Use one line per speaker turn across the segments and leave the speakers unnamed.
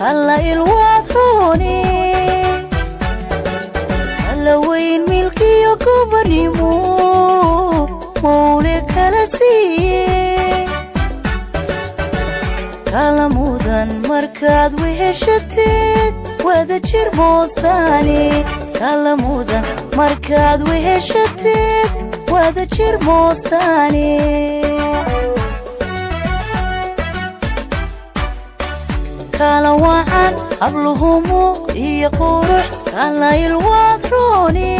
alla ilwaadrooni alla weyn milkiyo gobonimo mawle kala siiye kala mudan markaad weheshateed wada jir moostaani kala mudan markaad weheshateed wada jir moostaani kala wacan habluhumu iyo qurux kala ilwaadrooni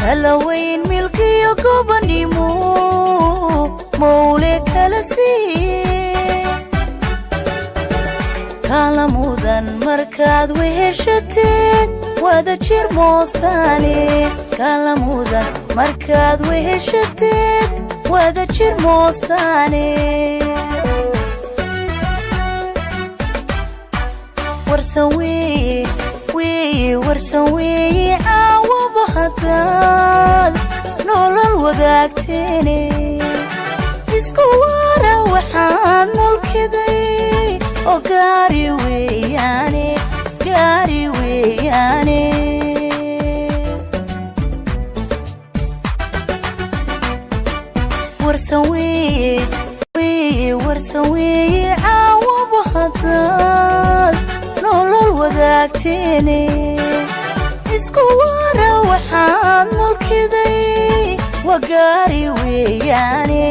kala weyn milkiyo gobonimo mawle kala siiye kala mudan markaad weheshateed wada jir moostaani kala mudan markaad weheshateed wada jir moostaani warsan weeye caawaba haddaad nolol wadaagteene isku waara waxaad mulkiday oo gaari weeyaane warsan weeye caawaba haddaad nolol wadaagteene isku waara waxaad mulkiday waa gaari weeyaane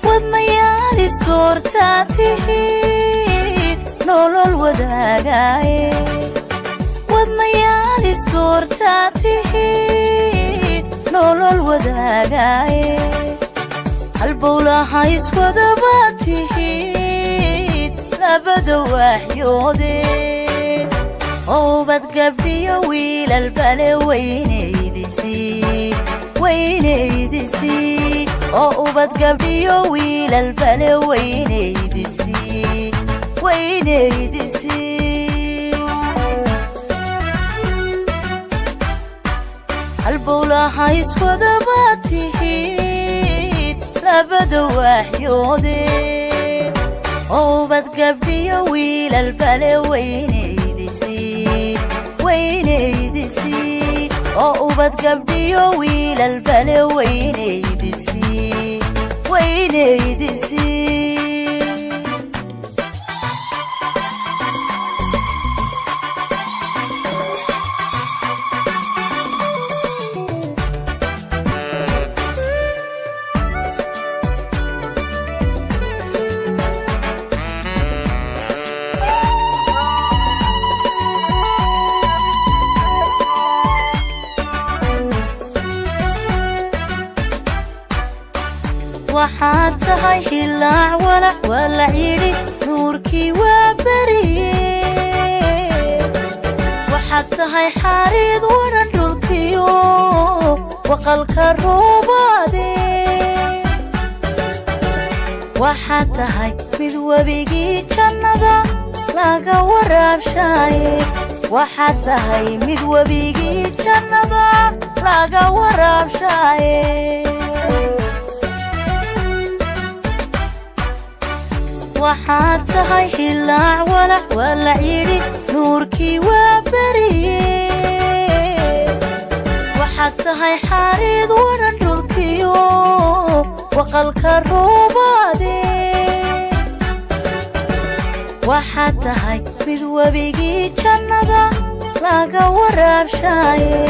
wadnayaal isdoortaa tihiin nolol wadaagaaye wadnayaal isdoortaa tihiin nolol wadaagaaye halbowlaha iswadaba tihiin labada waaxyoode oobad gabdhiyo wiilal bale weynaydisii oo ubad gabdhiyo wiilal bale weynaydisii halbowlaha iswadaba tihiin labada waaxyoode oobad gabdhiyo wiilal bale weynaydisii oo ubad gabdhiyo wiilal bale weynaydisii waxaad tahay hilaac walac yidhi nuurkii waa beriye waxaad tahay xariid waran dhulkiyo waqalka roobaade waxaad tahay mid webigii jannada laga waraabshaaye waxaad tahay mid webigii jannada laga waraabshaaye waxaad tahay hilaac walac yidhi nuurkii waa beriye waxaad tahay xariid waran dhulkiyo waqalka roobaade waxaad tahay mid webigii jannada laga waraabshaaye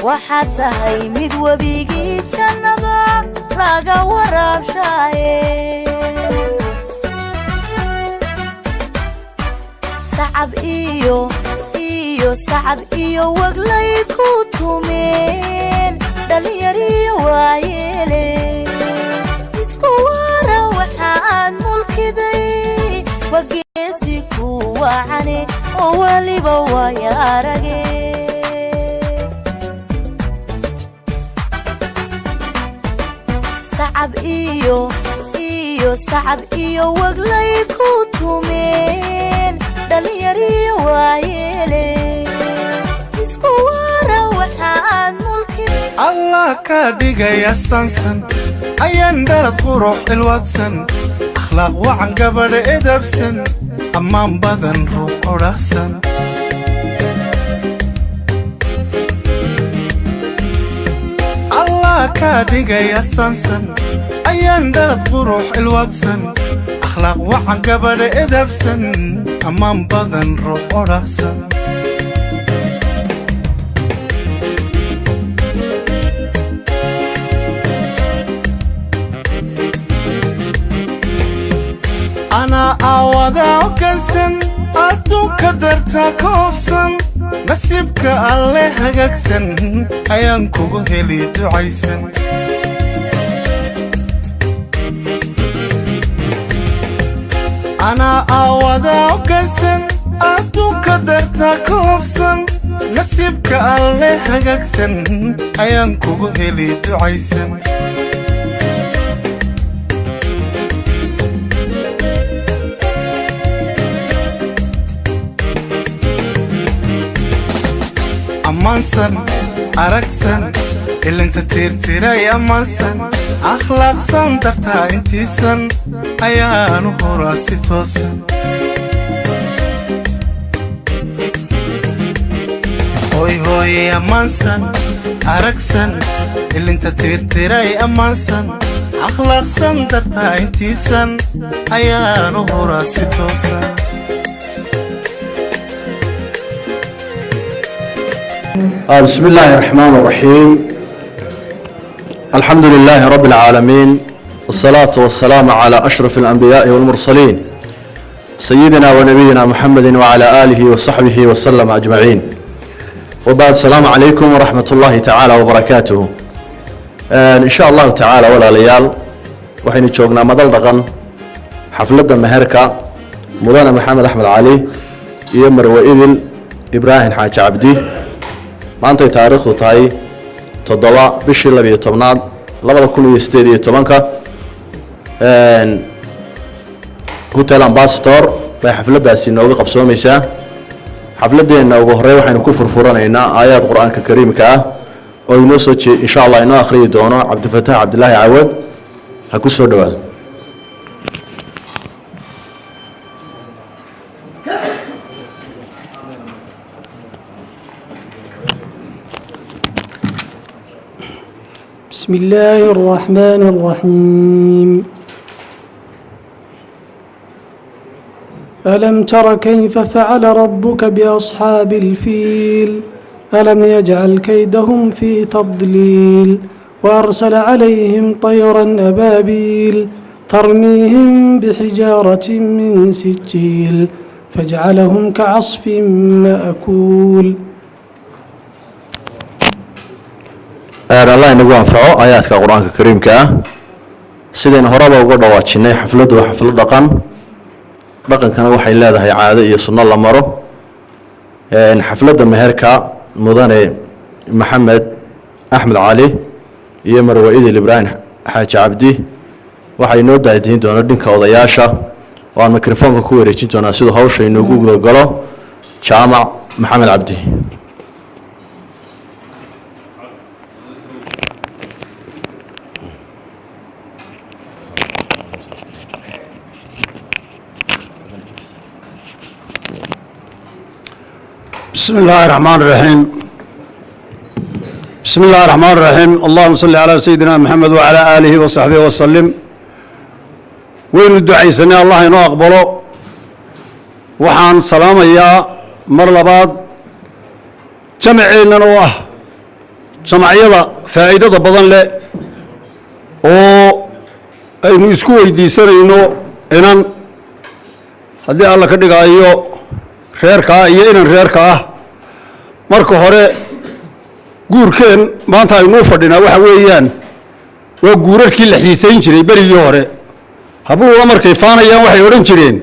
waxaad tahay mid webigii jannada laga waraabshaaye sacab iyo waglay ku tumeen dhalinyariyo waayeele isku waara waxaad mulkiday wageesi ku wacane oo waliba waaya arage sacab iyo waglay ku tumeen dhalinyariyo waayeele isku waara waxaad mulkiday
الله كاديجا يا سانسن أيان دارت قروح الواتسن أخلاق وعن قبل إدبسن أمام بدن روح وراسن الله كاديجا يا سانسن أيان دارت قروح الواتسن أخلاق وعن قبل إدبسن أمام بدن روح وراسن أنا أوضع كنسن أتو كدرتا كوفسن نسيبك الله هجكسن أيانكو هلي دعيسن أنا أوضع كنسن أتو كدرتا كوفسن نسيبك الله هجكسن أيانكو هلي دعيسن أمانسن أركسن اللي انت تيرتيري أمانسن أخلاق سن درتا انتيسن أيانو هراسي توسن هوي هوي أمانسن أركسن اللي انت تيرتيري أمانسن أخلاق سن درتا انتيسن أيانو هراسي توسن
بسم الله الرحمن الرحيم الحمد لله رب العالمين والصلاة والسلام على أشرف الأنبياء والمرسلين سيدنا ونبينا محمد وعلى آله وصحبه وسلم أجمعين وبعد السلام عليكم ورحمة الله تعالى وبركاته إن شاء الله تعالى ولا ليال وحين جوجنا مدل رقم حفلة مهركة مولانا محمد أحمد علي يمر وإذن إبراهيم حاج عبدي maantay taariikhdu tahay 7 bishii 12aad 2018 Hotel Ambassador bay xafladaasi nooga qabsoomaysaa xafladeena ugu horey waxaynu ku furfuranaynaa aayad quraanka kariimka ah oo inoo soo jeed insha Allah inoo akhriyo doono Cabdifataax Cabdilaahi Caawad ha ku soo dhawaado
بسم الله الرحمن الرحيم ألم تر كيف فعل ربك بأصحاب الفيل ألم يجعل كيدهم في تضليل وأرسل عليهم طيرا أبابيل ترميهم بحجارة من سجيل فجعلهم كعصف مأكول الله inagu anfaco aayaadka quraanka kariimka ah sideen horaba uga dhawaajinay xafladu xaflad dhaqankana waxay leedahay caado iyo sunno la maro xafladda meherka mudane maxamed axmed cali iyo marwe idil ibraahim xaaji cabdi waxay noo daadiin doona dhinka odayaasha oo aan mikrofoonka ku wareejin doonaa sidoo hawsha inoogu gudagalo jaamac maxamed cabdi
بسم الله الرحمن الرحيم بسم الله الرحمن الرحيم اللهم صل على سيدنا محمد وعلى آله وصحبه وسلم وين الدعاء سنة الله إنه أقبله وحان سلام يا مرلباد جمعينا نواه جمعية فائدة بدن له إنه يسكو يدي سنة إنه إنن هذه الله كده قايو reerka iyo inan reerka ah marka hore guurkeen maanta aynu fadhinaa waxa weeyaan waa guurarkii la xiisayn jiray barigii hore habluhu markay faanayaan waxay oran jireen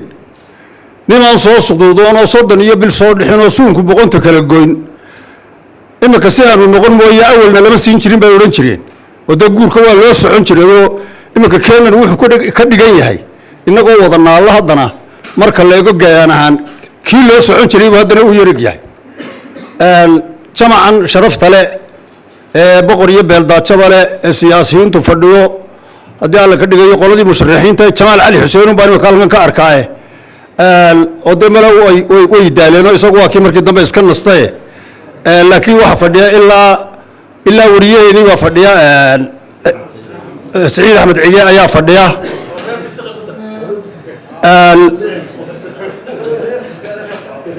niman soo suqduudoon oo 30 iyo bil soo dhixin oo suunku boqonta kala goyn imaka si aanu noqon mooye awalna lama siin jirin bay oran jireen oo da guurka waa loo socon jiray oo imaka keenan wuxuu ka dhigan yahay inagoo wada naal hadana marka la eego gaayanahan kii loo socon jiray haddana uu yarig yahay jamacan sharafta leh boqor iyo beeldaajoba leh ee siyaasiyiintu fadhiyo haddii alla ka dhigayo qoladii musharaxiinta jamaal cali xuseen baan imika halkan ka arkaaye oo dee male way daaleenoo isagu waa kii markii dambe iska nastaye laakiin waxaa fadhiya ilaa wariyaheenii baa fadhiya سعيد أحمد عيا أيا فرديا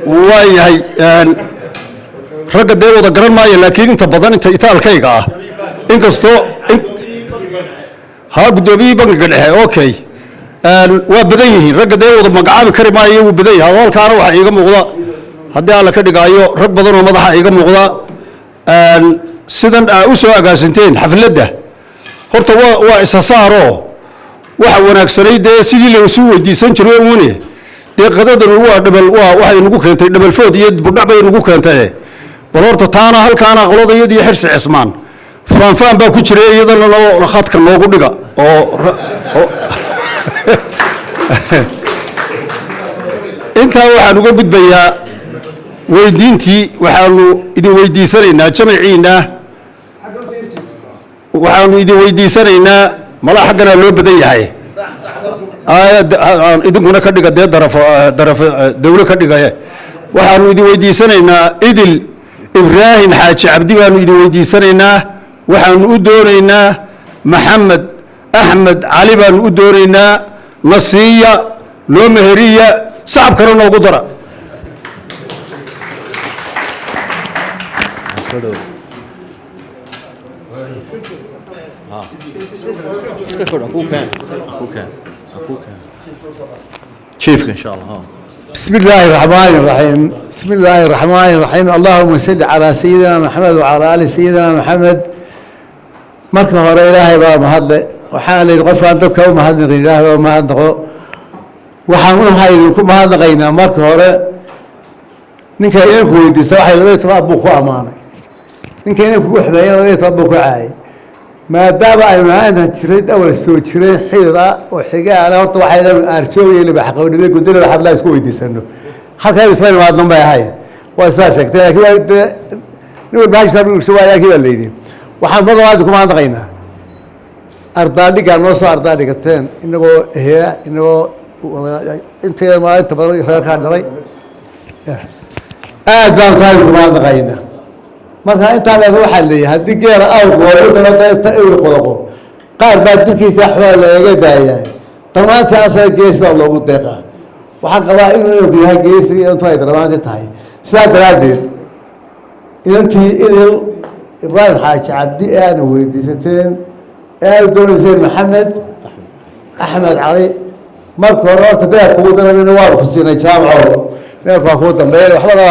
واي هاي رجع ده وده قرن ماي لكن أنت بدن أنت إثال كيكا إنك استو ها بدوبي بنقله أوكي وبديه رجع ده وده مقعد كريم ماي وبديه هذا كانوا حقيقة مغلا هذا على كده جايو رب بدن ومضح حقيقة مغلا سيدنا أسوأ جالسين حفلة ده horta waa isa saaro waxa wanaagsanay dee sidii la soo weydiisan jiray uune dee qadadan waa dhabal waxay nagu keentay dhabal food iyo budhac bay nagu keentay bal horta taana halkaana qoladayadii xirsi cismaan faanfaan baa ku jiray iyadana loo khadka noogu dhiga oo inta waxaan uga gudbayaa weydiintii waxaanu idin weydiisanaynaa jamaciina waxaanu idin weydiisanaynaa mala xaggana loo badan yahay idinkuna ka dhiga dee daraf dawlo ka dhigaya waxaanu idin weydiisanaynaa idil ibraahim xaaji cabdi baanu idin weydiisanaynaa waxaanu u doonaynaa maxamed axmed cali baanu u doonaynaa nasiiya loo meheriya sacab kale noogu dara
شيفك إن شاء الله.
بسم الله الرحمن الرحيم بسم الله الرحمن الرحيم اللهم صل على سيدنا محمد وعلى آل سيدنا محمد مركز هور إلهي بقى مهدى وحال الغفر أن تكون مهدى إلهي بقى مهدى وحامون هاي يكون مهدى غينا مركز هور نك ينكو يدستوحي لغاية ربك وأمانك نك ينكو حبايا لغاية ربك وعاي ما دام أنا تريد أول سوي تريد حيرة وحجة على وقت واحد أرشوي اللي بحقون اللي قلت له بحب لا يسوي يدستنه حتى يسمع ما ضم بهاي واسمع شكله كذا نقول باش نقول شوية كذا الليلي وحنا مرة واحد كم عند غينا أرضي كان نص أرضي كتين إنه هي إنه أنت ما أنت بدل خير كان دري دام تاج كم عند غينا marka inta la waxa leeyahay hadii geer aw oo dhalata ay qodobo qaar baa dadkiisa xawaa laga daayay tamaanta asal gees baa loogu deeqaa waxa qabaa inuu yahay gees iyo inta ay daraamaanta tahay sidaa daraadeed intii ibraahim xaaji cabdi aan weydiisateen ee doonaysay maxamed axmed cali marka hore horta beer kugu darabina waa ku siinay jaamaco beerka ku dambeeyay waxba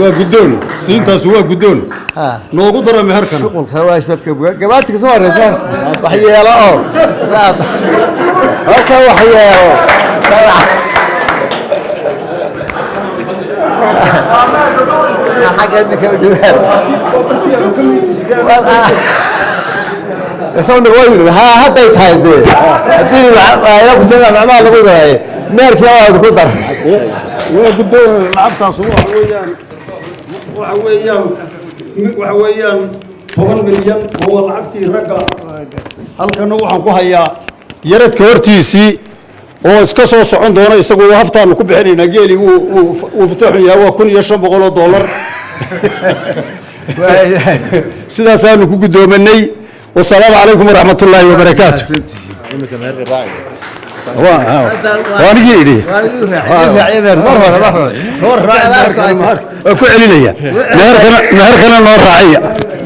وجدون سينتا سوا جدون نوجو درا مهركنا
شغل خواش تركب جباتك صور رجال وحيا لا هكا وحيا حاجه انك يسوون وين ها حتى يتهدي اديني يا ابو سلام ما له غير مالك يا ولد خضر
وجدون لعبتاس وحويان 10 مليون هو لعبتي رقا halkana waxaan ku hayaa yaradka hortiisii oo iska soo socon doona isagoo haftaan ku bixinayna geeli uu fataxaya waa $1,500 sidaas aanu ku gudoomanay wassalaamu calaykum waraxmatullaahi wabarakaatuh وأنا جيدي نور راعي أكو عليا مهركنا نور راعية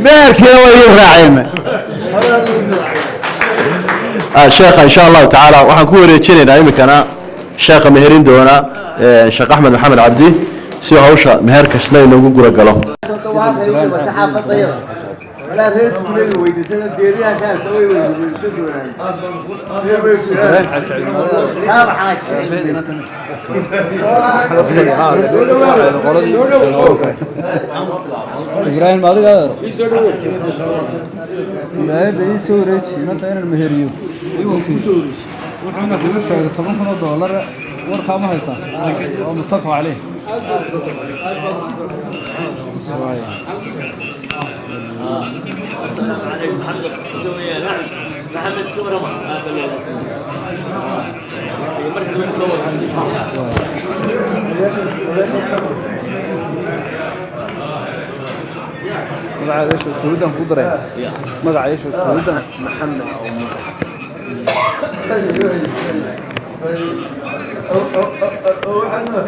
مهركنا وين راعينا
الشيخ إن شاء الله تعالى وحنكون ريتشيننا يمكننا شيخ مهرين دونا شيخ أحمد محمد عبدي سوى هوشة مهرك سنين نقول قرق له
لا رئيس كلية ويدسنا ديريها كاس توي ويدسنا كام حاج
إبراهيم هذا لا يسوي ريتش ما تين المهريو وحنا في $10,000 ورقة ما هيصير ومتفق عليه magaca yeesho suudan ku daray magaca yeesho suudan maxamed oo muuse xasan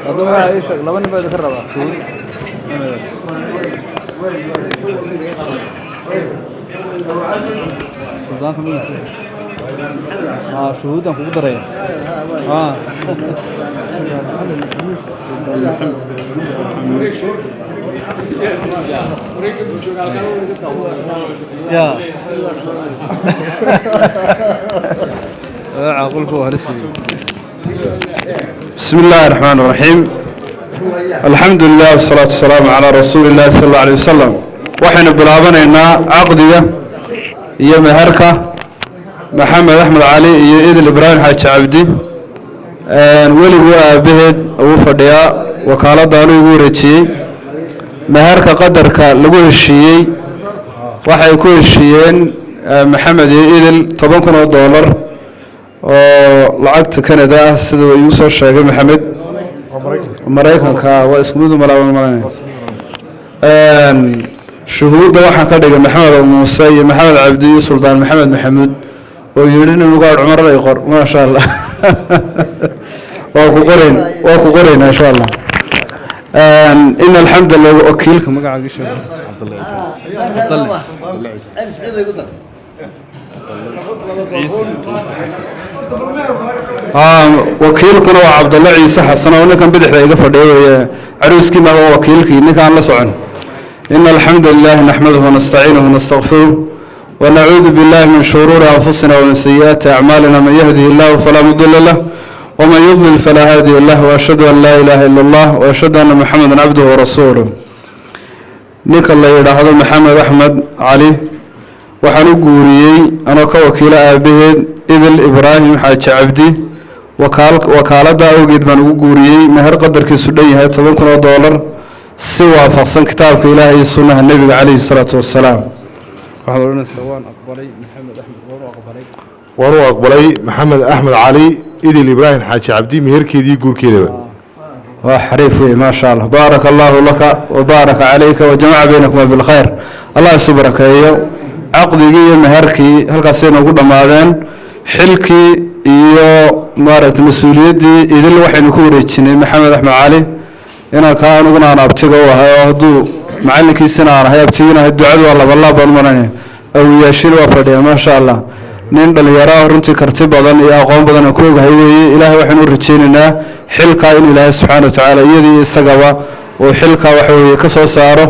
هذا ما عايش لما نبغى نكرر شو سودان كمان شهودان كقدر يعني يا عقول هو هلفي
بسم الله الرحمن الرحيم الحمد لله والصلاة والسلام على رسول الله صلى الله عليه وسلم وحين بلابنا عقدية هي مهركة محمد أحمد علي إيد الإبراهيم حاج عبدي ولي هو بهد أو فديا وكالة دالو يوريتشي مهركة قدرك لقول الشيء waxay ku heshiiyeen maxamed iyo idil $10,000 oo lacagta Canada ah sida uu soo sheegay maxamed Mareykanka waa isku mid malaawin shuhuudda waxaan ka dhigay maxamed muuse iyo maxamed cabdi iyo suldaan maxamed maxamuud oo yirina uga Cumar ay qor ma sha Allah waa ku qoreen insha Allah إن الحمد لله وكيلك مقعد شيء عبد الله وكيلكنا وعبد الله عيسى حسن وانا كان بدح ذا يقفل عروس كما هو وكيلك إنك عن لسعن إن الحمد لله نحمده ونستعينه ونستغفره ونعوذ بالله من شرور أنفسنا ومن سيئات أعمالنا من يهده الله فلا مضل له ومن يضلل فلا هادي له وأشهد أن لا إله إلا الله وأشهد أن محمدا عبده ورسوله نيك الله يرحمه محمد أحمد علي وحنو قوريي أنا كوكيل أبيه إذن إبراهيم حاج عبدي وكالة أوجد من قوريي مهر قدر كسودية $10,000 سوى فصل كتابك إلهي السنة النبي عليه الصلاة والسلام وحضرنا سواء أقبلي محمد أحمد
ورو أقبلي محمد أحمد علي إذن إبراهيم حاج عبدي مهر كيدي قور كيدي
وحريفي ما شاء الله بارك الله لك وبارك عليك وجمع بينكم بالخير الله يصبرك يا عقدي مهركي هل قصينا نقول ماذا حلكي iyo maaragtay mas'uuliyadii idin waxaynu ku wareejinay maxamed axmed cali inaan ka anuguna aan abtiga u ahay oo haduu macalinkiisina aan ahay abtigina ducadu waa laba baan maranay aw yeeshin waa fadhiya ma sha Allah nin dhalinyaro runtii karti badan iyo aqoon badan ku ogahay weeye ilaahay waxaanu rajaynaynaa xilka in ilaahay subhanahu wa ta'ala iyadii isagaba oo xilka waxa weeye ka soo saaro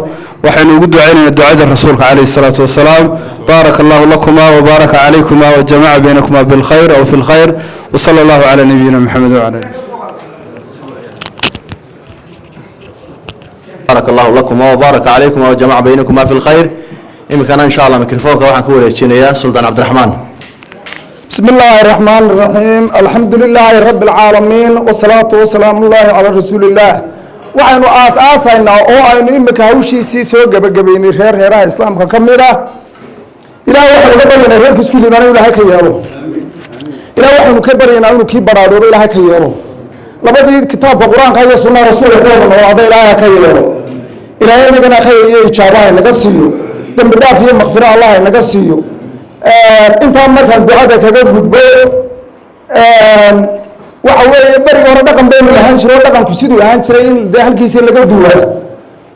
waxaynu ugu ducaynaynaa ducada rasuulka kaleey salaatu wasalaam barakallahu lakuma wa baraka alaykum wa jamaa baynakuma bil khair aw fil khair wa sallallahu ala nabiyyina muhammad wa ala
barakallahu lakuma wa baraka alaykum wa jamaa baynakuma fil khair imkana insha Allah mikrofoonka waxaan ku wareejinayaa sultan Abdurrahman
بسم الله الرحمن الرحيم الحمد لله رب العالمين والصلاة والسلام الله على رسول الله وعن أساسنا أو أن إمك هوشي سوق بجبين خير هراء إسلام كميرة إلى واحد كبرنا غير كسكولي ما نقول هاي كيالو إلى واحد كبرنا نقول كبر عدو إلى هاي كيالو لما دي كتاب القرآن كاي سنة رسول الله وعد إلى هاي كيالو إلى أن كنا خير يجابه نقصيه دم بدافع مغفرة الله نقصيه أنت أمرك الدعاء كذا بدبو وحوي بري ورا دقن بين الهانشر ودقن كسيدو الهانشر إن ده هالكيس اللي قدوه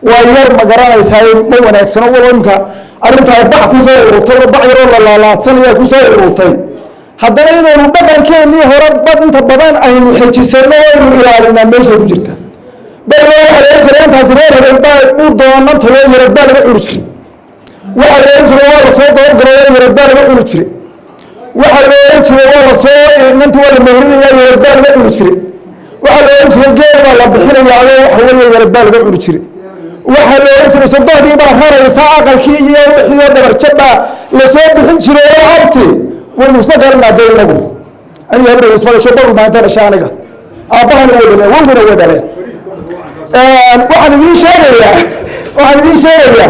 وير مقرنا يساوي مو ونكسر أول يومك أرنت أربع كوسة وطير أربع يرول لا ثانية كوسة وطير هذا إذا دقن كأني هرب بد أنت بدن أي محيط سنة إلى أن ماشي بجرته بري على جرين تزرير الباء ودون تلو يربى لبعورشري وعلى جرين صوت جرين يربى لبعورشري وعلى جرين صوت أنت ولا مهرين يربى لبعورشري وعلى جرين جيل ولا بحر يعلو حوالي يربى لبعورشري وعلى جرين صدق دي بحر يساق الكي يروح دبر شبا لصوت بحنشري عبتي والمستقبل ما دين له أنا يبرر يسمع شباب ما ترى شانقة أبانا ولا ولا waxaan idiin sheegayaa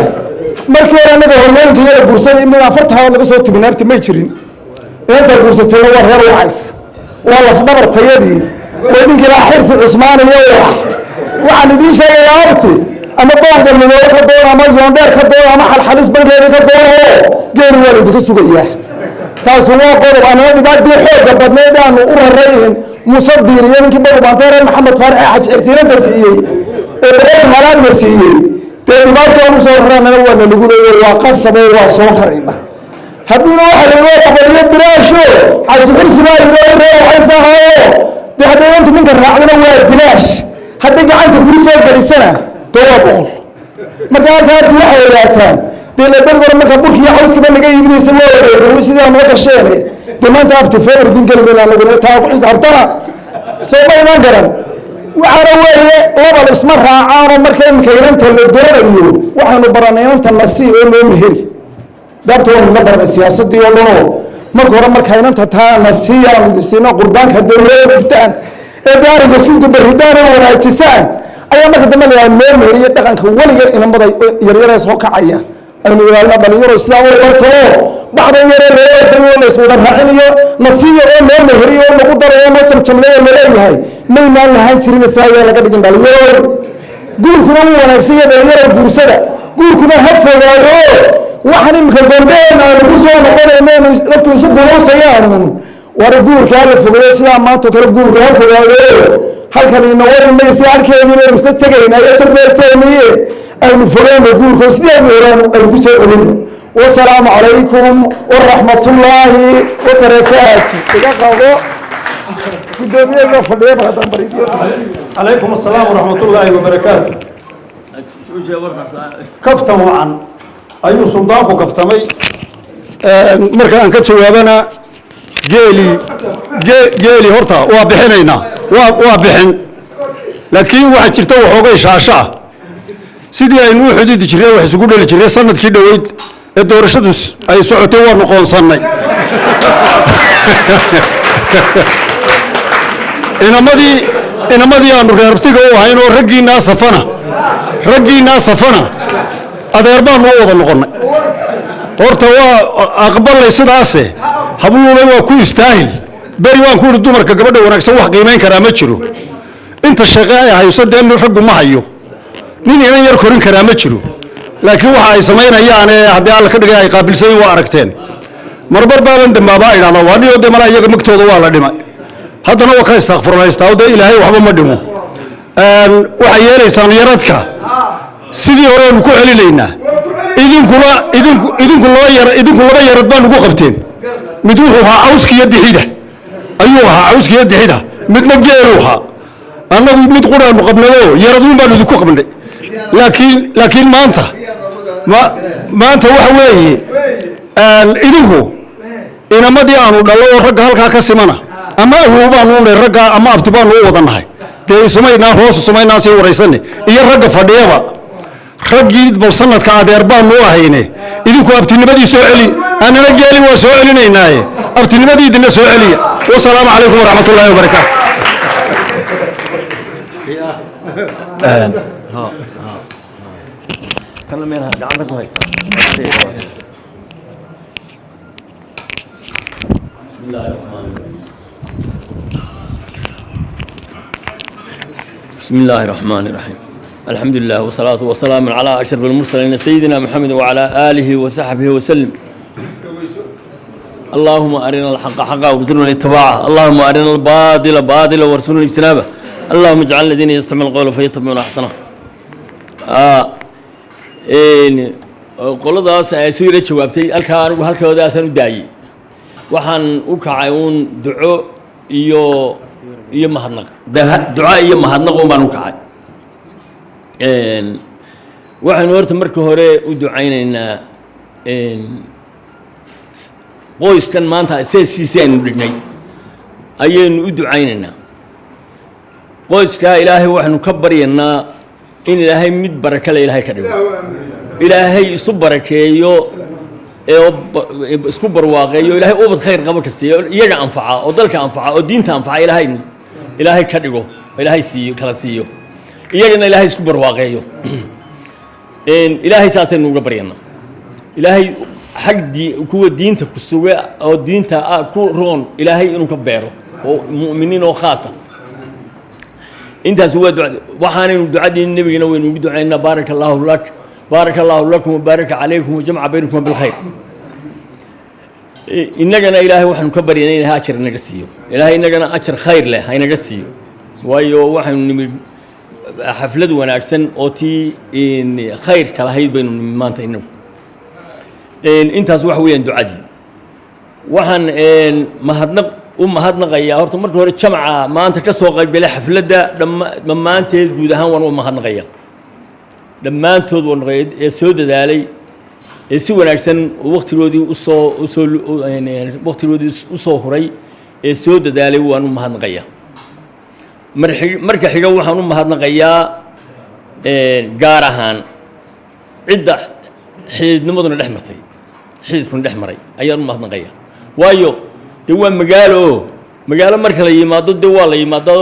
markii hore annaga hormooyinka iyada guursaday mid afarta habood laga soo timi naarti may jirin inta guursatayna waa reer wacays waa lafdhabartayadii waa ninkii laa xirsi cismaaniyo waxaan idiin sheegayaa abti ama boonka midoobe ka doon ama yoondheer ka doon ama xalxalis bankeedi ka doon oo geeri waa laydinka sugayaa taasi waa qodob anana dhibaatii xoogga badneed aanu u rarayn musabiir iyo ninkii barubaanteere maxamed faarax xaj xirsiinanta siiyey ee boqolka halaadna siiyey dee dhibaato aan usoo rarannana waana lagu leeyo waa qasabo waa soo harayna hadduuna waxa la yidhi qabaliyo bilaasho xaji xirsi baa yidhi reer waxaysahaayo dee hadday inta ninka raacdana waa bilaash hadday gacanta kuli soo gelisana dee waa boqol marka halka haddi waxay ogaataan dee labadgoor marka burkiiyo cawskiba laga iibinaysa waa wareegay sidii aan noo gasheene dee maanta abti feebar idin geli mayna anaguna taa ku xisaabtana soo ma iman garan waxaana weeye labal isma raacaanoo marka iminka inanta la doonayo waxaanu baranay inanta nasi oo noo meheri daabta waanu la baranay siyaasadii oo dhanoo marka hore marka inanta taa nasiyaanu siino qurbaanka hadday loo higtaan ee daarinka isku dubaridaan oo wanaajisaan ayaa marka dambe la noo meheriyo dhaqanka weligeed inamada yaryaree soo kacaya aynu ilaalina dhalinyaro sidaa u barto oo bacdan yaree loo la iswada raacinayo nasiya oo loo meheriyo oo lagu darayo noo jamjamleeyo laleeyahay maynaan lahaan jirin istaayaa laga dhigin dhalinyaro guurkuna u wanaagsan yahay dhalinyaro guursada guurkuna ha fogaado waxaan imika gombeena aanu ku soo noqonayno dadku isu guloosayaan war guurka hala fogaado sidaa maanta kale guurka ha fogaado halkan inawadi maysa halkeedii baynu isla tegaynaa iyo tagbeerteeniye aynu fogeyno guurka sideenu horaan aynu ku soo celino wasalaamu calaykum waraxmatullaahi wabarakaatu iga qabo gudoomiyaga fadhiya badan bariyo
calaykum assalaam waraxmatullaahi wabarakaatu kaftan wacan ayuu suldaanku kaftamay marka aan ka jawaabana geeli horta waa bixinaynaa waa bixin laakiin waxaa jirta waxoogay shaashaa sidii aynu u xudidi jirnay wax isugu dheli jirnay sanadkii dhoweyd ee doorashadu ay socotay waanu qoonsannay inamadii aanu reerabtiga u ahayn oo raggiinaa safana adeer baanu u wada noqonnay horta waa aqbalay sidaase habluuna waa ku istaahil beri waan ku ihi dumarka gabadha wanaagsan wax qiimayn karaa ma jiro inta shaqe ay hayso dee raggu ma hayo nin inan yar korin karaa ma jiro laakiin waxa ay samaynayaan ee haddii alla ka dhigay ay qaabilsayin waa aragteen marbar baaban dambaabaa idhahda waa niyo dee malaa iyaga magtooda waa la dhimay haddana waa ka istakfurlaystaa oo dee ilaahay waxba ma dhimo waxay yeelaysaan yaradka sidii horeanu ku celinaynaa idinku laba yarad baa nugu qabteen mid wuxuu ahaa cawskiiyo dixida ayuu ahaa cawskiiyo dixida midna geeluu ahaa annagu mid quraanu qabnado yaraduun baanu idinku qabnay laakiin maanta waxa weeye idinku inamadii aanu dhallo oo ragga halkaa ka simana ama awow baanu unay ragga ama abti baanu u wadannahay dee isumaynaa hoos isumaynaa sii waraysanne iyo ragga fadhiyaba raggii bal sanadka adeer baanu u ahayne idinku abtinimadii soo celi annana geeli waa soo celinaynaaye abtinimadii idinna soo celiya wasalaamu calaykum waraxmatullaahi wabarakaatu
بسم الله الرحمن الرحيم الحمد لله والصلاة والسلام على أشرف المرسلين سيدنا محمد وعلى آله وصحبه وسلم اللهم أرنا الحق حقا وارزقنا اتباعه اللهم أرنا الباطل باطلا وارزقنا اجتنابه اللهم اجعل الذين يستمعون القول فيتبعون أحسنه qoladaas ay soo yara jawaabtay halkoodaasaan u daayey waxaan u kacay uun duco iyo mahadnaq duca iyo mahadnaq un baan u kacay waxaynu horta marka hore u ducaynaynaa qoyskan maanta seesiisii aynu dhignay ayaynu u ducaynaynaa qoyskaa ilaahay waxaynu ka baryaynaa in ilaahay mid barakale ilaahay ka dhigo ilaahay isu barakeeyo ee isku barwaaqeeyo ilaahay ubad khayr qabo kastiyo iyaga anfaca oo dalka anfaca oo diinta anfaca ilaahay ka dhigo ilaahay siiyo kala siiyo iyagana ilaahay isku barwaaqeeyo ilaahay saasaynu uga baryana ilaahay xag kuwa diinta ku suga oo diinta ku roon ilaahay inuu ka beero oo mu'miniin oo khaasa intaas waa ducada waxaanaynu ducadii nabigana waynu ugu ducaynaa baaraka allahu lakum wabaaraka calaykum wajamca baynakum bilkhayr innagana ilaahay waxaanu ka baryanay inay ajar naga siiyo ilaahay innagana ajar khayr leh haynaga siiyo waayo waxaanu nimid xaflad wanaagsan oo tii khayrka lahayd baynu nimid maanta inagu intaas waxa weeyaan ducadii waxaan mahadnaqayaa horta marka hore jamca maanta ka soo qaybgalay xafladda dhammaanteed guud ahaan waan u mahadnaqayaa dhammaantood waan ee soo dadaalay ee si wanaagsan waqtigoodii usoo huray ee soo dadaalay waan u mahadnaqayaa marka xiga waxaan u mahadnaqayaa gaar ahaan cidda xididnimaduna dhex martay xididkuna dhex maray ayaan u mahadnaqayaa waayo dee waa magaalo marka la yimaado dee waa la yimaado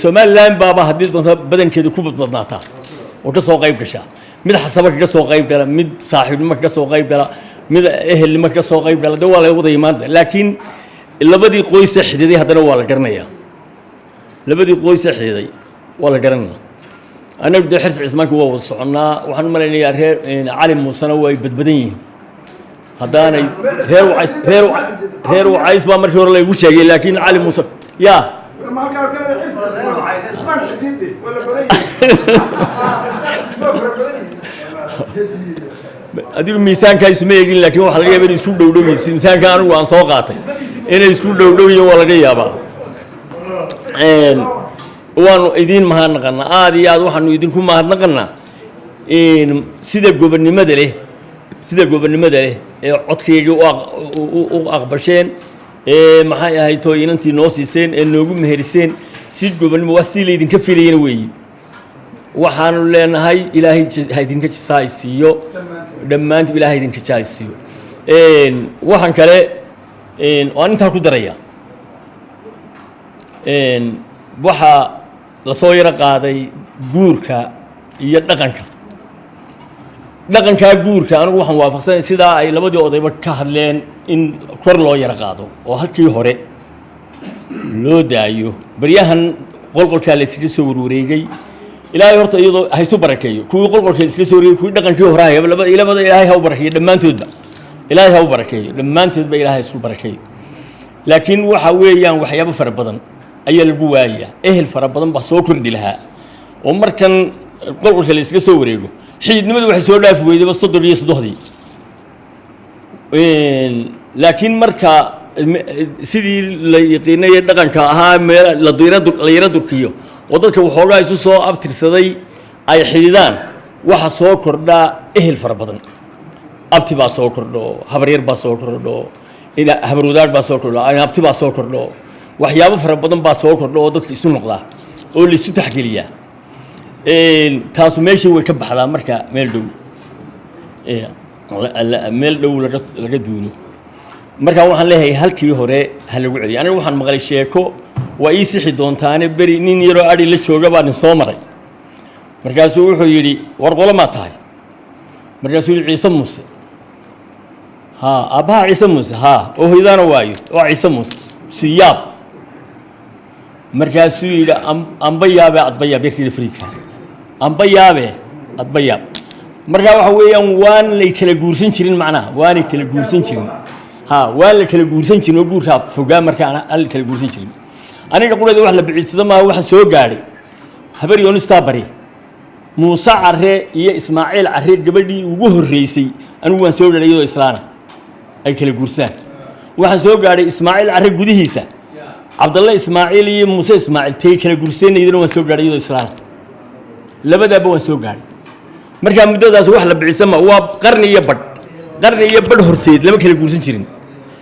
somalilan baaba haddii doonta badankeeda ku badnaataa oo ka soo qayb gashaa mid xasaba kaga soo qayb gala mid saaxiibnimo kaga soo qayb gala mid ehelnimo kaga soo qayb gala dee waa la wada yimaada laakiin labadii qoysa xididay haddana waa la garanayaa labadii qoysa xididay waa la garanayaa anagu dee xirsi cismaanka waa wada soconnaa waxaan u malaynayaa reer cali muusena way badbadan yihiin haddaanay reer wacays baa markii hore laygu sheegay laakiin cali muuse ya adigu miisaankaa isuma eegin laakiin waxaa laga yaaba inay isku dhowdhowyiin miisaanka anigu aan soo qaatay inay isku dhowdhowyiin waa laga yaabaa waanu idiin mahadnaqanaa aada iyo aad waxaanu idinku mahadnaqanaa sida gobonnimada leh ee codkaygii u aqbasheen ee maxay ahayd too inantii noo siiseen ee noogu meheriseen si gobonnimo waa si laydinka filayana weeyi waxaanu leenahay ilaahay ha idinka jaaysiiyo dhammaantii ilaahay idinka jaaysiiyo waxaan kale waan intaa ku daraya waxaa lasoo yaro qaaday guurka iyo dhaqankaa guurka anigu waxaan waafaqsanay sidaa ay labadii odayba ka hadleen in kor loo yaro qaado oo halkii hore loo daayo baryahan qolqolkaa la iskaga soo warwareegay ilaahay horta iyadoo haysu barakeeyo kuwii qolqolka iskaga soo warwareegay kuwii dhaqankii horaaya labada ilaahay ha u barakeeyo dhammaantoodba ilaahay ha u barakeeyo dhammaantoodba ilaahay isu barakeeyo laakiin waxa weeyaan waxyaabo fara badan ayaa lagu waayaa ehel fara badan baa soo kordhi lahaa oo markan qolqolka la iskaga soo wareego xididnimadu waxay soo dhaafi weydayba 33 laakiin marka sidii la yaqiinay dhaqanka ahaa meel la yara durkiyo oo dadka waxoogaa isu soo abtirsaday ay xididaan waxa soo kordhaa ehel fara badan abti baa soo kordho habaryar baa soo kordho habar wadaag baa soo kordho abti baa soo kordho waxyaabo fara badan baa soo kordho oo dadka isu noqdaa oo la isu taxgeliyaa taasu meeshii way ka baxdaa marka meel dhow laga duulo markaa waxaan leeyahay halkii hore ha lagu celiyo aniga waxaan maqlay sheeko waa ii sixi doontaane beri nin yaroo adhi la jooga baa nin soo maray markaasuu wuxuu yidhi war qolo maa tahay markaasuu yidhi ciise muuse haa aabbaha ciise muuse haa oo hoydaana waayo waa ciise muuse siyaab markaasuu yidhi amba yaabe adba yaab yarkiida fariidka amba yaabe adba yaab markaa waxa weeyaan waan lay kala guursan jirin macnaha waanay kala guursan jirin haa waan la kala guursan jirin oo guurkaa fogaa markaa aan la kala guursan jirin aniga qurada wax la biciidsada maaha waxaan soo gaadhay habar yoonistaa bari muuse carre iyo ismaaciil carre gabadhii ugu horreysay anigu waan soo gaadhay iyadoo islaana ay kala guursaan waxaan soo gaadhay ismaaciil carre gudihiisa cabdalle ismaaciil iyo muuse ismaaciil tay kala guursanayadana waan soo gaadhay iyadoo islaana labadaaba waan soo gaadhay markaa muddadaas wax la bicisama waa qarni iyo badh horteed lama kala guursan jirin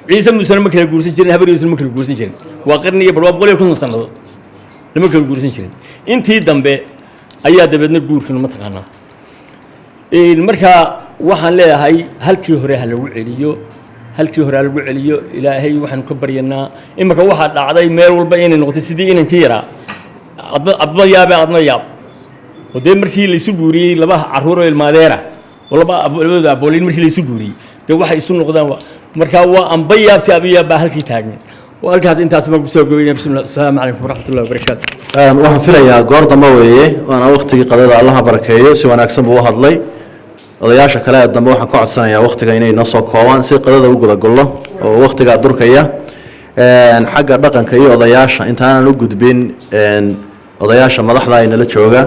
ciise muusena ma kala guursan jirin habar yuusena ma kala guursan jirin waa qarni iyo badh waa 150 sannadood lama kala guursan jirin intii dambe ayaa dabeedna guurkana ma taqaanaa markaa waxaan leeyahay halkii hore ha lagu celiyo ilaahay waxaan ka baryanaa imaka waxaa dhacday meel walba inay noqotay sidii inankii yaraa adna yaabe adna yaab ودي مركي اللي يسجوري لبا عرورة الماديرة ولا با بولين مركي اللي يسجوري ده واحد يسون قدام مركا هو أنبياء تابية بهالكي تاجن وأركز أنت أسمع بسوقي بسم الله السلام عليكم ورحمة الله وبركاته.
waxaan filayaa goor dambe weeye waana waqtigii qadada allaha barakeeyo si wanaagsan buu u hadlay odayaasha kale ee dambe waxaan ka codsanayaa waqtiga inay noo soo koobaan si qadada u guda galno oo waqtiga durkaya xagga dhaqanka iyo odayaasha intaanan u gudbin odayaasha madaxda ay nala jooga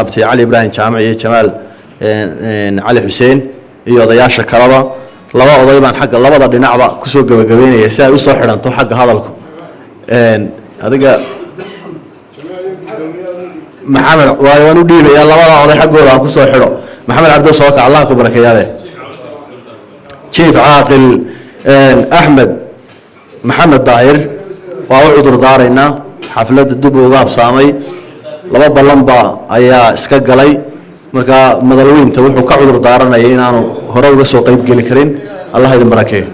abti cali ibraahim jaamac iyo jamaal cali xuseen iyo odayaasha kaleba laba oday baan xagga labada dhinacba ku soo gabagabeynaya si ay u soo xidhanto xagga hadalku adiga محمد وأنا وديبي يلا والله هذا حقه ولا كسر حلو محمد عبد الصوك الله كبرك يا له شيف عاقل أحمد محمد داير وعذر دارنا حفلة الدب وقاف سامي لما بلنبا أيا سكجلي مركا مدلوين توحوا كعذر دارنا ينا هرب السوق يبقى لكرين الله يديم بركة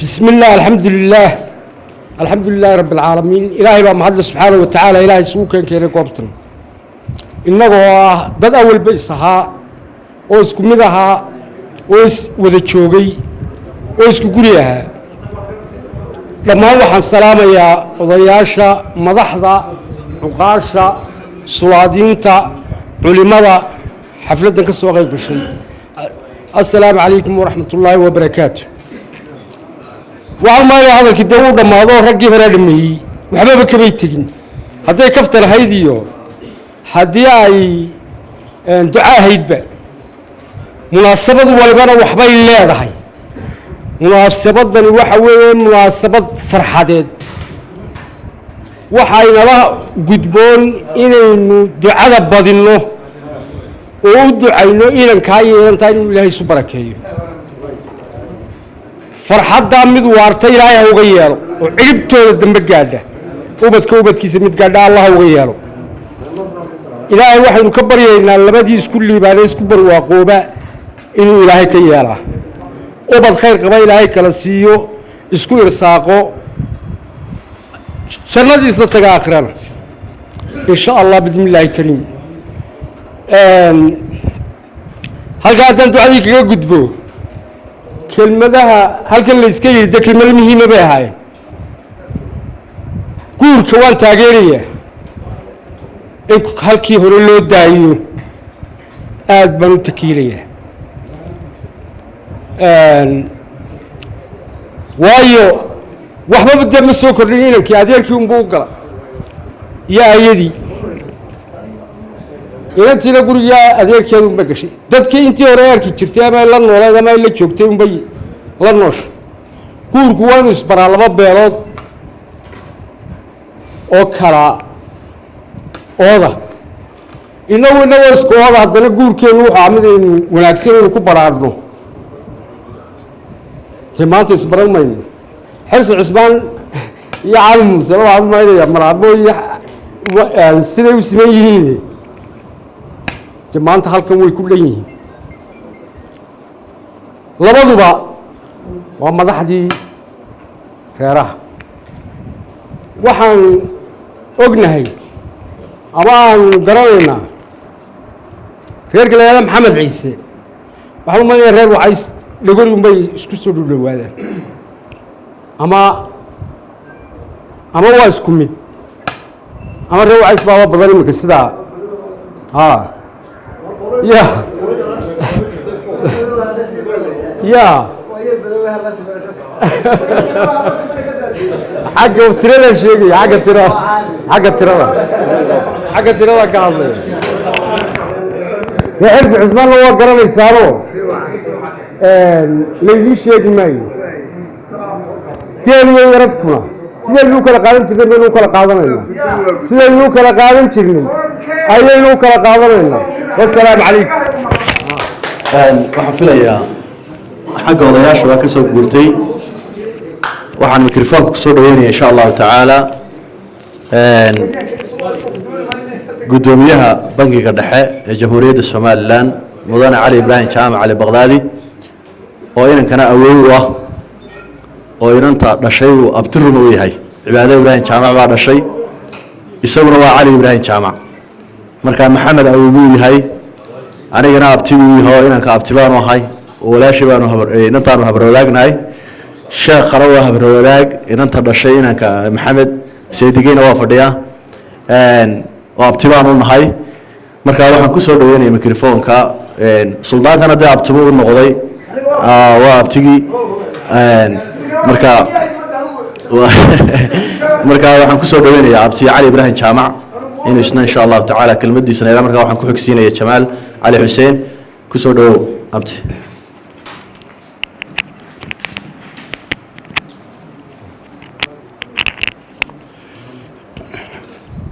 بسم الله الحمد لله رب العالمين إلهي بقى محمد سبحانه وتعالى إلهي سوكا كيري قبطن إنه داد أول بيسها وإسكو مدها وذا تشوغي وإسكو قريها لما هو حن سلامة يا وضياشا مضحضة عقاشا سوادينتا علماء حفلة كسوغي بشي السلام عليكم ورحمة الله وبركاته وعلى هذا كده وما هذا رجع فرادمي وحباب كبيتين هذا كفتر هيديو هدي أي دعاء هيدبا مناسبة والبنا وحباي الله رهي مناسبة ذي وحوي مناسبة فرحات وحين الله قدبون إنه دعاء بدينه ودعاء إنه إلى كاي أنت إنه الله سبحانه فرحة مد وارتي لا يغيره وعيبته الدم بقاده وبد كيس مد قاده الله يغيره إلهي واحد مكبر ينا لبدي كل باريس كبر وعقوبة إنه إلهي كياله وبد خير قبل إلهي كلاسيو إسكو إرساقه شرنا يستطيع آخرنا إن شاء الله بإذن الله الكريم هل قاعد أنتوا عليك يقدبوا كلمتها هل كان لسكير ده كلمة مهمة بهاي قول كوان تاجرية إنك هل كي هرلو دايو آد بنو تكيرية وايو وحبا بدأ من السوق الرجينة كي أدير كي ينبوغلا يا أيدي إذا أنت نقول يا أدير كي ينبوغلا شيء دتك أنت وريار كي ترتيا ما لن ولا ما إلا شوكتي ينبي لنوش كور كوانوس برا لما بيرود أو كلا هذا إنه اسكو هذا هذا نقول كي نروح عامل وناكسين ونكبرارنو سمعت اسبرال ماين حرس عثمان يعلم سلام عبد ما يا مرابو سنة وسمين سمعت حالكم ويكلين لبضوا ومدحدي reeraha waxaan ognahay ama aan garanaynaa reerka la yiraahdo maxamed ciise waxaan u maleynayaa reer wacays dhagori unbay isku soo dhudhowaadaan ama waa isku mid ama reer wacays baa badan iminka sidaa ya حاجة ترى شيء حاجة ترى كامل يا حرز عثمان الله قرر يسارو ليش شيء ماي كانوا يردكنا سيد لوك القادم تقدر لوك القادم لنا سيد لوك القادم تقدر أي لوك القادم لنا والسلام عليكم
وحفلة يا حق وضياش وكسو قلتي waxaan mikrofoonka kusoo dhaweynaya insha allahu tacaala gudoomiyaha bangiga dhexe ee jamhuuriyadda somalilan mudane cali ibraahim jaamac cali baqdaadi oo inankana awow u ah oo inanta dhashay uu abtiruma u yahay cibaado ibraahim jaamac baa dhashay isaguna waa cali ibraahim jaamac markaa maxamed awoguu yahay anigana abtibuu yahay inanka abti baanu ahay oo walaashii baanu inantaanu habarwadaagnahay sheekhana waa habarwadaag inanta dhashay inanka maxamed seedigeyna waa fadhiyaa oo abti baanu nahay markaa waxaan ku soo dhaweynaya mikrofoonka suldaankana dee abtibu u noqday waa abtigii markaa waxaan ku soo dhaweynayaa abti cali ibraahim jaamac inuu isna insha allahu tacaala kelmadiisana ilaa markaa waxaan ku xigsiinaya jamaal cali xuseen ku soo dhawow abti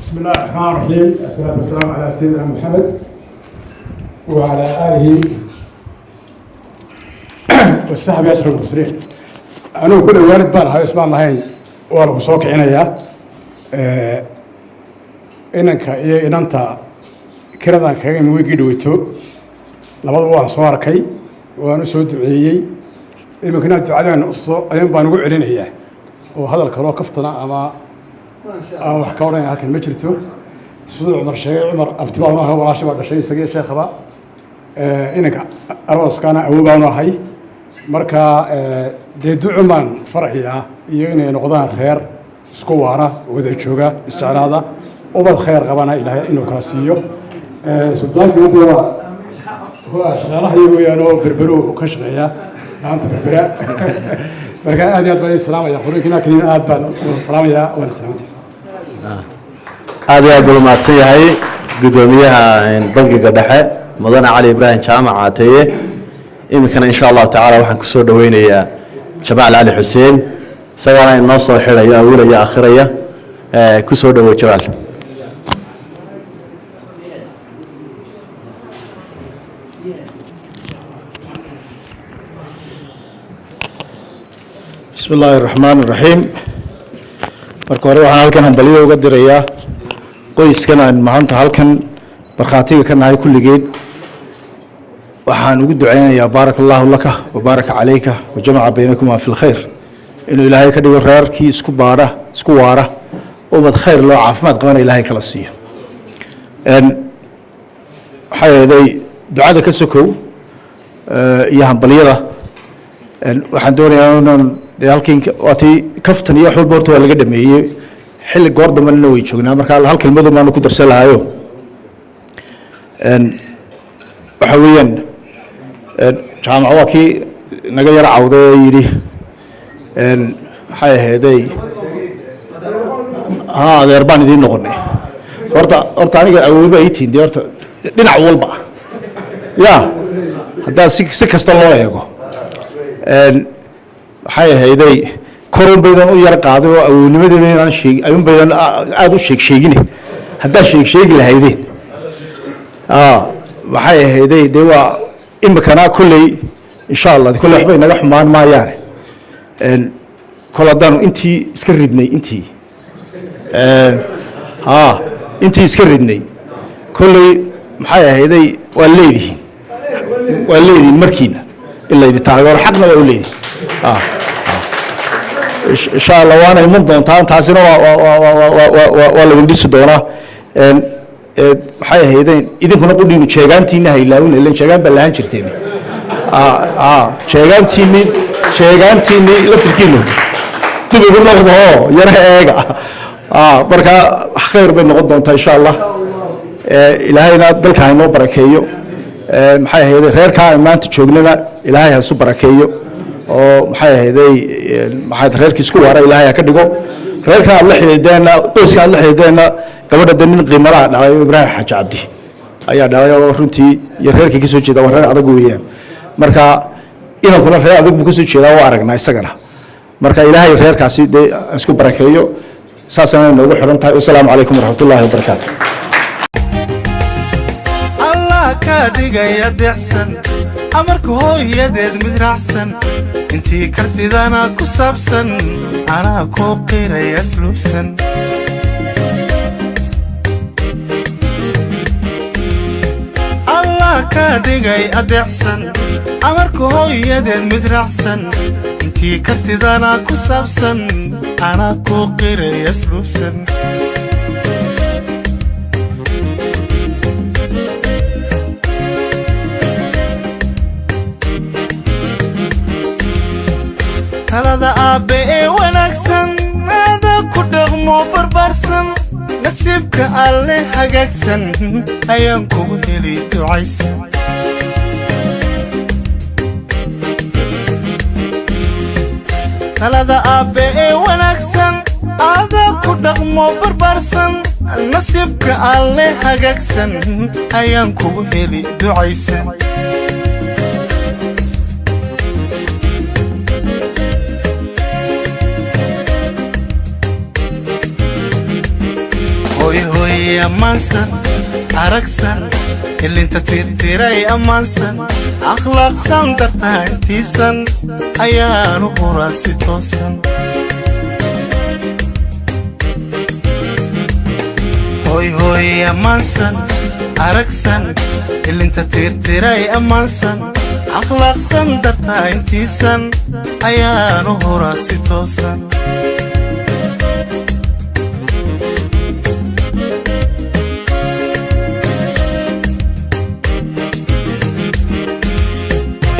بسم الله الرحمن الرحيم الصلاة والسلام على سيدنا محمد وعلى آله والصحابة أشرف المرسلين أنا كل والد بارها اسمع الله هين ولا بصوك عنايا إنك إن أنت كذا كأن ويجي دويتو لبض واحد صاركي وأنا سود عيي إما كنا تعلم الصو أيام بنقول علينا إياه وهذا الكلام كفتنا أما أو حكورنا لكن ما جرتوا سود عمر شيء عمر أبتباع ما هو ولا شيء بعد شيء سجى شيخ بقى إنك أروس كان أوبا ونهاي مركا ديدو عمان فرعية يعني نقضان خير سكوارة وذا شوجا استعراضة وبعد خير قبنا إلى إنه كراسيو سودان يوم هو شغله يانو بربرو وكشغيا أنت بربرة مركا هذه أدبان السلام يا أخوي كنا كلين أدبان السلام يا ولا سلامتي
هذه أقول ما تصيحي قدوميها بنك قدحة مدن علي إبراهيم جامع عاتية إمكان إن شاء الله تعالى وحن كسر دويني يا شباب علي حسين سواء النص حلا يا أولى يا آخرة يا كسر دوي شباب
بسم الله الرحمن الرحيم marka hore waxaan halkan hambaliyo uga dirayaa qoyskan aan maanta halkan barqaatiga ka nahay kulligeed waxaan ugu duceynayaa barakallahu laka wa baraka alayka wa jama'a baynakuma fil khair inuu ilaahay ka dhigo reerkii isku waara oo mad khayr loo caafimaad qabana ilaahay kala siiyo waxay ducada ka sokow iyo hambaliyada waxaan doonayaa inaan halkan waati kaftan iyo xulba horta waa laga dhameeyay xilli goor dambeena way joognaa marka hal kelmadu maanu ku darsan lahayo waxa weeyaan jaamac waa kii naga yar cawday yiri waxay ahaydey adeer baan idiin noqonay horta aniga awooba ay tiindey horta dhinac walba ya haddaa si kasta loo eego waxay ahaydey korun baydan u yar qaaday oo awoodnimadeena inaan sheegin ayuun baydan aada u sheegin haddaa sheegi lahaydeen waxay ahaydey dee waa imikana kolley insha allah kolley waxbay naga xumaan maayaane kol haddaanu intii iska ridnay intii iska ridnay kolley maxay ahaydey waa leedihiin markiina in laydi taageero xaqna waa u leedihin insha allah waana iman doontaa taasina waa la windhisi doonaa waxay ahaydeen idinkuna qudhiinu jeegaantiina haylaawin ilan jeegaan baa lahaan jirteen jeegaantiini laftirkiinu dib ugu noqdo oo yara eega marka wax khayr bay noqon doontaa insha allah ilaahayna dalka ha inoo barakeeyo maxay ahaydeen reerkaa aan maanta joognana ilaahay ha isu barakeeyo oo maxay ahaydey reerkii isku waara ilaahay ha ka dhigo reerkan aad la xidhiideenna qoyskan aad la xidhiideenna gabadha de nin qiimalaha dhalay ibraahim xaaji cabdi ayaa dhalay oo runtii iyo reerkii kasoo jeeda waa reer adag weeyaan marka inankuna reer adag buu kasoo jeedaa waa aragnaa isagana marka ilaahay reerkaasi dee isku barakeeyo saasana inoogu xidhan tahay wasalaamu calaykum waraxmatullaahi wabarakaatu
allah ka dhigaya dexsan amarka hooyadeed mid raacsan intii kartidana ku saabsan anaa kuu qiraya asluubsan allah ka dhigay adeecsan amarka hooyadeed mid raacsan intii kartidana ku saabsan أنا كوقر يسلوسن talada aabe ee wanaagsan aada ku dhaqmo barbaarsan nasiibka alle hagaagsan ayaan kugu heli ducaysan talada aabe ee wanaagsan aada ku dhaqmo barbaarsan nasiibka alle hagaagsan ayaan kugu heli ducaysan هوي أمانسن أركسن اللي انت تيرتيري أمانسن أخلاق سندرتها انتيسن أيانو قراسي توسن هوي أمانسن أركسن اللي انت تيرتيري أمانسن أخلاق سندرتها انتيسن أيانو قراسي توسن